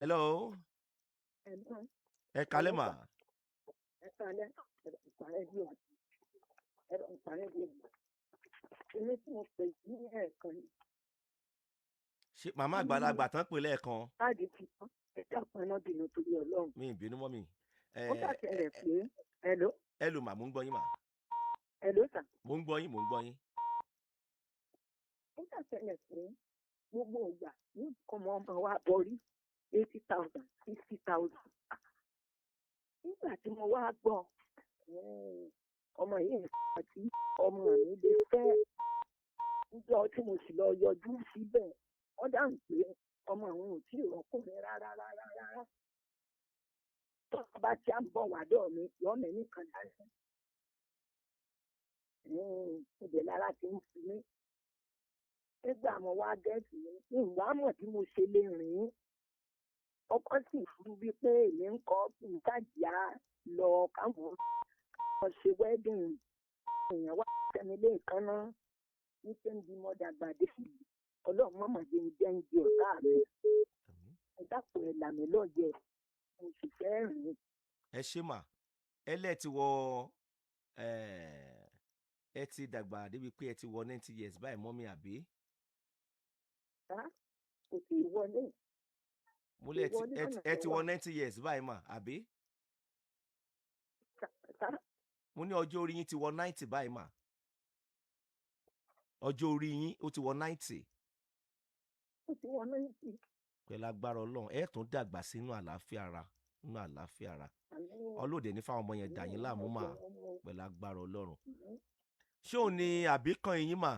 Hello. Ẹ̀gbọ́n, Ẹ kalẹ́ mà. ẹ̀ka alẹ́, ìpàrẹ́ bí wà, ẹ̀rọ ìpàrẹ́ bí wà. Èmi tí mo pè ní ẹ̀ẹ̀kan ni. Ṣé màmá àgbàlagbà tán pè lẹ́ẹ̀kan? Káàdì ti tán, ẹ̀dá kan náà bínú torí Ọlọ́run. Mi ì bínú mọ́ mi. Ó ṣàṣẹlẹ̀ pé, ẹ̀ló, Ẹ lò mà, mò ń gbọ́ yín mà. ẹ̀ló sà. Mò ń gbọ́ yín, mò ń gbọ́ yín. Ó ṣàṣẹlẹ̀ pé gbogbo ìgbà ní ọmọ wa borí 80,000, 60,000. Nígbà tí mo wá gbọ́, ọmọ yìí àti ọmọ mi lè fẹ́ níjọ́ tí mo sì lọ yọjú síbẹ̀. Wọ́n dáhùn pé ọmọ àwọn ò tí ì rọ́kùnrin rárá. Tó bá tí a ń bọ̀ wádọ̀ mi, lọ́mọ nìkan dáná. Ibẹ̀ lára ti ń fi mí. Nígbà mo wá gẹ́ẹ̀sì mi, ìwà mọ̀ tí mo ṣe lè rìn. Ọkọ sì fún bí pé èmi ń kọ́ ìtajà lọ káwọn ṣe wedding. Èèyàn wá tẹ̀mí lẹ́ẹ̀kan náà ní pé ń bí mo dàgbà dé. Ọlọ́run mọ̀mọ́ jẹ́ ń jẹ́ ń di ọ̀tá rẹ̀. Ẹ dákun ẹ̀ làmì lọ́yẹ̀. Mo sì fẹ́ rìn. Ẹ ṣé mà. Ẹ ti wọ ẹ ti dàgbà débi pé ẹ ti wọ 90 years báyìí mọ́mí àbí? Kò tí ì wọlé. Mo lẹ ẹ ti wọ 90 years báyìí mà àbí? Mo ní ọjọ́ orí yín ti wọ 90 báyìí mà. Ọjọ́ orí yín ó ti wọ 90. Ó ti wọ 90. Pẹ̀lú agbára Ọlọ́run ẹ tún dàgbà sínú àlàáfíà ara, nínú àlàáfíà ara. Ọlọ́dẹ ní fáwọn ọmọ yẹn dà yín láàmú mà pẹ̀lú agbára Ọlọ́run. Ṣé òun ni àbíkan yín mà?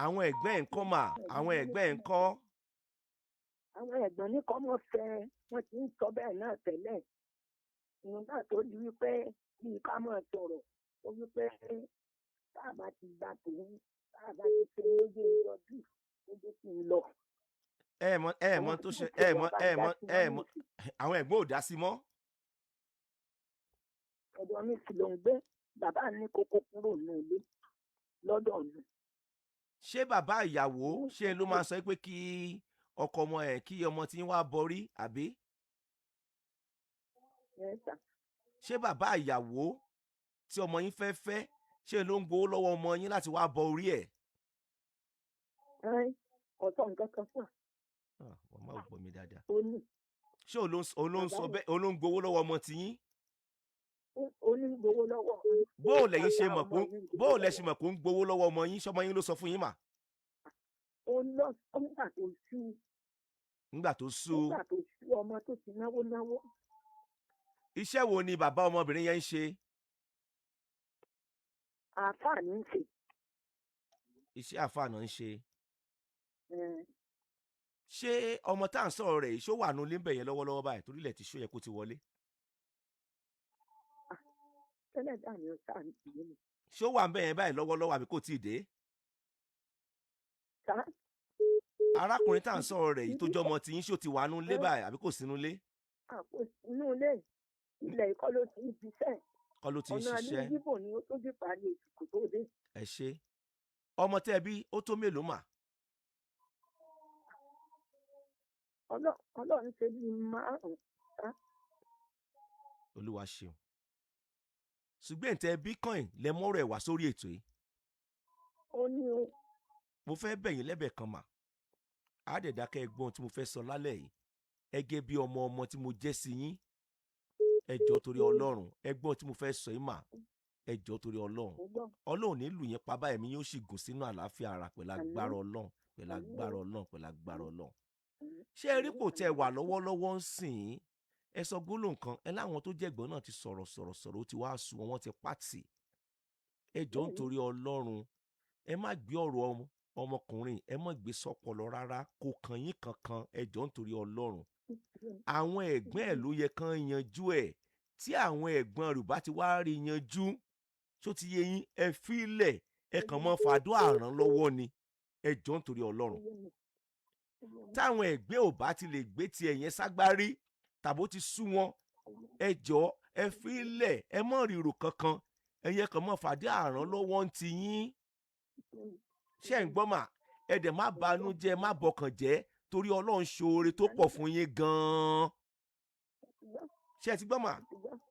Àwọn ẹ̀gbẹ́ ẹ̀ ń kọ́ mà, àwọn ẹ̀gbẹ́ ẹ̀ ń kọ́. Àwọn ẹ̀gbọ́n ní kọ́ mọ́ fẹ́, wọ́n ti ń sọ bẹ́ẹ̀ náà tẹ́lẹ̀. Nígbà tó di wípé bí ká mọ̀ sọ̀rọ̀, ó wípé tá a bá ti gbà tòun, tá a bá ti ṣe méjì lọ́dún, ó dé kí n lọ. Ẹ mọ̀ tó ṣe àwọn ẹ̀gbọ́n ò dá sí mọ́. Ọ̀dọ̀ mi sì ló ń gbé, bàbá ní kókó kúrò ní ilé lọ́dọ̀ mi. Ṣé bàbá ìyàwó ṣé ló máa sọ pé kí ọkọ ọmọ ẹ̀ kí ọmọ tí ń wá borí àbí? Ṣé bàbá ìyàwó tí ọmọ yín fẹ́ ṣé ló ń gbowó lọ́wọ́ ọmọ yín láti wá bọ orí ẹ̀? Ọ̀tọ̀ nǹkan kan fún wa. Màmá ò gbọ́ mi dáadáa. Ṣé òun ló ń sọ bẹ́ẹ̀, òun ló ń gbowó lọ́wọ́ ọmọ tí yín? Ó ní gbowó lọ́wọ́. Bóò lẹ ṣe mọ̀ kó ń gbowó lọ́wọ́ ọmọ yín, ṣọmọ yín ló sọ fún yín mà? Ó lọ nígbà tó sú. Nígbà tó sú ọmọ tó ti náwó. Iṣẹ́ wo ni bàbá ọmọbìnrin yẹn ń ṣe? Àáfàá ní ń ṣe. Iṣẹ́ àáfàá náà ń ṣe. Ṣé ọmọ tá à ń sọ̀rọ̀ rẹ̀ yìí ṣó wà nù límbẹ̀ yẹn lọ́wọ́lọ́wọ́ báyìí torí ilẹ̀ ti ṣó yẹ kó ti wọlé? Tẹ́lẹ̀ dàní ó sáà ní ìlú mi. Ṣó wà ń bẹ̀ yẹn báyìí lọ́wọ́lọ́wọ́ àbí kò tí ì dé? Arákùnrin tá à ń sọ̀rọ̀ rẹ̀ yìí tó jọmọ tí yín ṣó ti wà nù lé báyìí àbí kò sínú lé? Kò sínú lé. Ilẹ̀ ìkọ́ ló ti ń ṣiṣẹ́. Kọ́ ló ti ń ṣiṣẹ́. Ọ̀nà alẹ́ yíbò ni ó tó dé parí ètùkù tó dé. Ẹ ṣé. Ọmọ tẹ́ bí ó tó mélòó mà? Ọlọ́run ṣe bí márùn-ún. Olúwa ṣeun. Ṣùgbọ́n tẹ́ bí kàn lẹ mọ́rọ̀ ẹ̀ wá sórí ètò yìí. Ó ní o. Mo fẹ́ bẹ̀ yín lẹ́bẹ̀ kan mà. Á dẹ̀ dákẹ́ ẹgbọ́n tí mo fẹ́ sọ lálẹ́ yìí. Gẹ́gẹ́ bí ọmọ tí mo jẹ́ sí yín. Ẹ jọ̀ọ́ torí Ọlọ́run. Ẹgbọ́n tí mo fẹ́ sọ yìí mà. Ẹ jọ̀ọ́ torí Ọlọ́run. Ọlọ́run ní lù yín pa báyìí mi yóò sì gùn sínú àlàáfíà ara pẹ̀lú agbára Ọlọ́run, pẹ̀lú agbára Ọlọ́run, pẹ̀lú agbára Ọlọ́run. Ṣé ẹ rí kò tẹ́ wà lọ́wọ́lọ́wọ́ ń sìn? Ẹ sọ gbólóhùn kan, ẹ láwọn tó jẹ̀gbọ́n náà ti sọ̀rọ̀ ó ti wá sú wọn ti pàtì. Ẹ jọ̀ọ́ nítorí Ọlọ́run, ẹ má gbé ọ̀rọ̀ ọmọkùnrin, ẹ má gbé sọ́pọlọ rárá, kò kàn yín kankan, ẹ jọ̀ọ́ nítorí Ọlọ́run. Àwọn ẹ̀gbọ́n ẹ̀ ló yẹ kán yanjú ẹ̀. Tí àwọn ẹ̀gbọ́n rẹ̀ bá ti wá rí yanjú, ṣó ti yé yín, ẹ fílẹ̀, ẹ kàn mọ́ fàdúrà ràn lọ́wọ́ ni. Ẹ jọ̀ọ́ nítorí Ọlọ́run. Táwọn ẹ̀gbẹ́ ò bá ti lè gbé ti ẹ̀yẹn ságbárí tàbó ti sú wọn, ẹ jọ̀ọ́ ẹ fílẹ̀, ẹ mọ̀ ríro kankan, ẹ̀yẹ kàn mọ́ fàdúrà ràn lọ́wọ́ ń ti yín. Ṣé ń gbọ́ mà? Ẹ dẹ̀ má banú jẹ́, má bọkàn jẹ́ torí ọlọ́run ṣoore tó pọ̀ fún yín gan-an. Ṣé ẹ ti gbọ́ mà?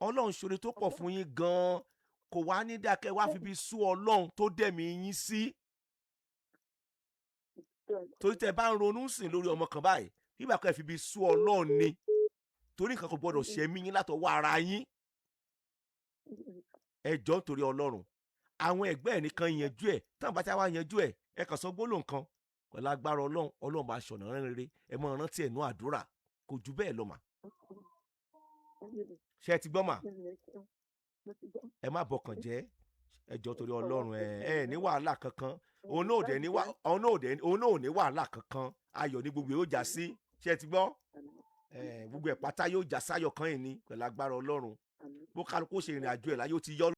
Ọlọ́run ṣoore tó pọ̀ fún yín gan-an, kò wá ní dákẹ́ wá fi bí sú ọlọ́run tó dẹ̀mí yín sí. Torí tẹ bá ń ronú sìn lórí ọmọ kan báyìí nígbà kan ẹ fi bí sú ọlọ́run ni, torí nǹkan kò gbọdọ̀ ṣe mí yín látọwọ́ ara yín. Ẹ jọ̀ọ́ nítorí ọlọ́run, àwọn ẹgbẹ́ ẹ̀ nìkan yanjú ẹ̀, táwọn bá ti wá yanjú ẹ̀, ẹ kàn sọ gbólóhùn kan pẹ̀lú agbára ọlọ́run, ọlọ́run bá ṣọ̀nà rere, ẹ máa rántí ẹ̀nú àdúrà, kò jù bẹ́ẹ̀ lọ mà. Ṣé ẹ ti gbọ́ mà? Ẹ má bọkàn jẹ́, ẹ jọ̀ọ́ torí ọlọ́run, ẹ ní wàhálà kankan, òun náà ò ní wàhálà kankan, ayọ̀ ní gbogbo yóò já sí. Ṣé ẹ ti gbọ́? Gbogbo ẹ̀ pátá yóò já sáyọ̀ kan yìí ní pẹ̀lú agbára ọlọ́run. Bó kálukú ṣe ìrìn àjò ẹ̀ láyé ó ti yọ́